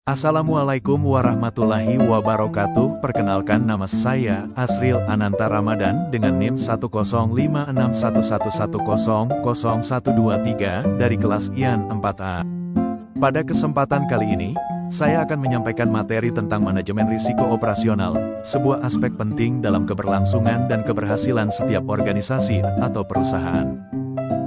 Assalamualaikum warahmatullahi wabarakatuh. Perkenalkan, nama saya Asril Ananta Ramadan dengan NIM 1056111000123 dari kelas IAN 4A. Pada kesempatan kali ini, saya akan menyampaikan materi tentang manajemen risiko operasional, sebuah aspek penting dalam keberlangsungan dan keberhasilan setiap organisasi atau perusahaan.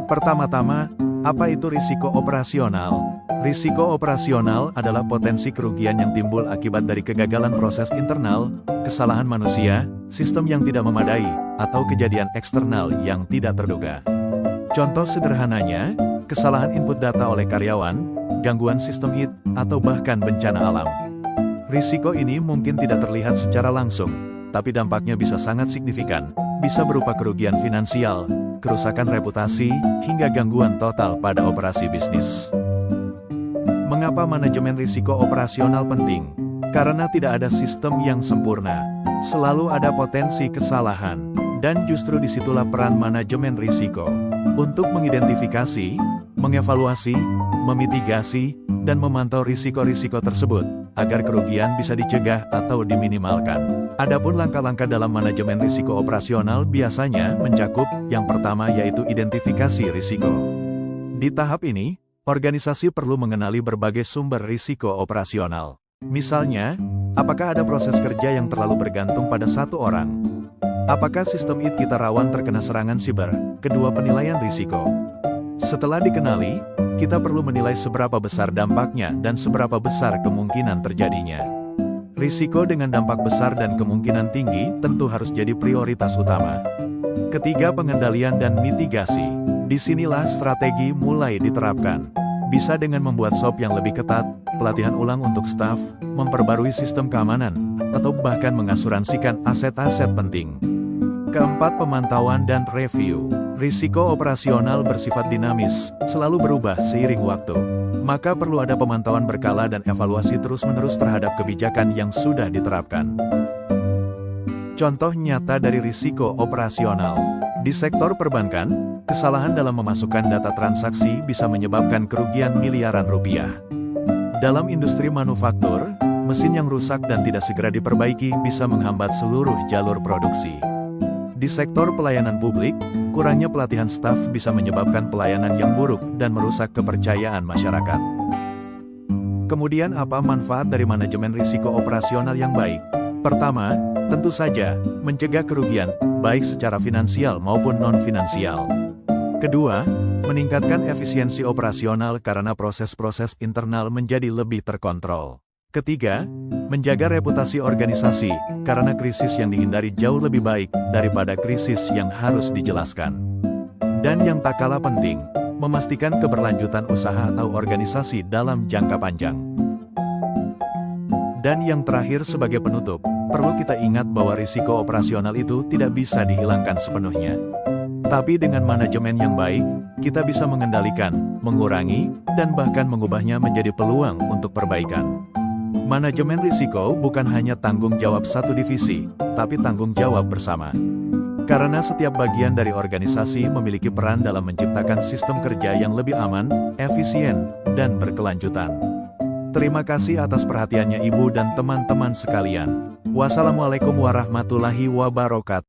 Pertama-tama, apa itu risiko operasional? Risiko operasional adalah potensi kerugian yang timbul akibat dari kegagalan proses internal, kesalahan manusia, sistem yang tidak memadai, atau kejadian eksternal yang tidak terduga. Contoh sederhananya, kesalahan input data oleh karyawan, gangguan sistem IT, atau bahkan bencana alam. Risiko ini mungkin tidak terlihat secara langsung, tapi dampaknya bisa sangat signifikan, bisa berupa kerugian finansial, kerusakan reputasi, hingga gangguan total pada operasi bisnis. Mengapa manajemen risiko operasional penting? Karena tidak ada sistem yang sempurna. Selalu ada potensi kesalahan. Dan justru disitulah peran manajemen risiko. Untuk mengidentifikasi, mengevaluasi, memitigasi, dan memantau risiko-risiko tersebut, agar kerugian bisa dicegah atau diminimalkan. Adapun langkah-langkah dalam manajemen risiko operasional biasanya mencakup, yang pertama yaitu identifikasi risiko. Di tahap ini, organisasi perlu mengenali berbagai sumber risiko operasional. Misalnya, apakah ada proses kerja yang terlalu bergantung pada satu orang? Apakah sistem IT kita rawan terkena serangan siber? Kedua, penilaian risiko. Setelah dikenali, kita perlu menilai seberapa besar dampaknya dan seberapa besar kemungkinan terjadinya. Risiko dengan dampak besar dan kemungkinan tinggi tentu harus jadi prioritas utama. Ketiga, pengendalian dan mitigasi. Disinilah strategi mulai diterapkan. Bisa dengan membuat SOP yang lebih ketat, pelatihan ulang untuk staf, memperbarui sistem keamanan, atau bahkan mengasuransikan aset-aset penting. Keempat, pemantauan dan review. Risiko operasional bersifat dinamis, selalu berubah seiring waktu. Maka perlu ada pemantauan berkala dan evaluasi terus-menerus terhadap kebijakan yang sudah diterapkan. Contoh nyata dari risiko operasional. Di sektor perbankan, kesalahan dalam memasukkan data transaksi bisa menyebabkan kerugian miliaran rupiah. Dalam industri manufaktur, mesin yang rusak dan tidak segera diperbaiki bisa menghambat seluruh jalur produksi. Di sektor pelayanan publik, kurangnya pelatihan staf bisa menyebabkan pelayanan yang buruk dan merusak kepercayaan masyarakat. Kemudian, apa manfaat dari manajemen risiko operasional yang baik? Pertama, tentu saja, mencegah kerugian, baik secara finansial maupun non-finansial. Kedua, meningkatkan efisiensi operasional karena proses-proses internal menjadi lebih terkontrol. Ketiga, menjaga reputasi organisasi, karena krisis yang dihindari jauh lebih baik daripada krisis yang harus dijelaskan. Dan yang tak kalah penting, memastikan keberlanjutan usaha atau organisasi dalam jangka panjang. Dan yang terakhir sebagai penutup, perlu kita ingat bahwa risiko operasional itu tidak bisa dihilangkan sepenuhnya. Tapi dengan manajemen yang baik, kita bisa mengendalikan, mengurangi, dan bahkan mengubahnya menjadi peluang untuk perbaikan. Manajemen risiko bukan hanya tanggung jawab satu divisi, tapi tanggung jawab bersama. Karena setiap bagian dari organisasi memiliki peran dalam menciptakan sistem kerja yang lebih aman, efisien, dan berkelanjutan. Terima kasih atas perhatiannya Ibu dan teman-teman sekalian. Wassalamualaikum warahmatullahi wabarakatuh.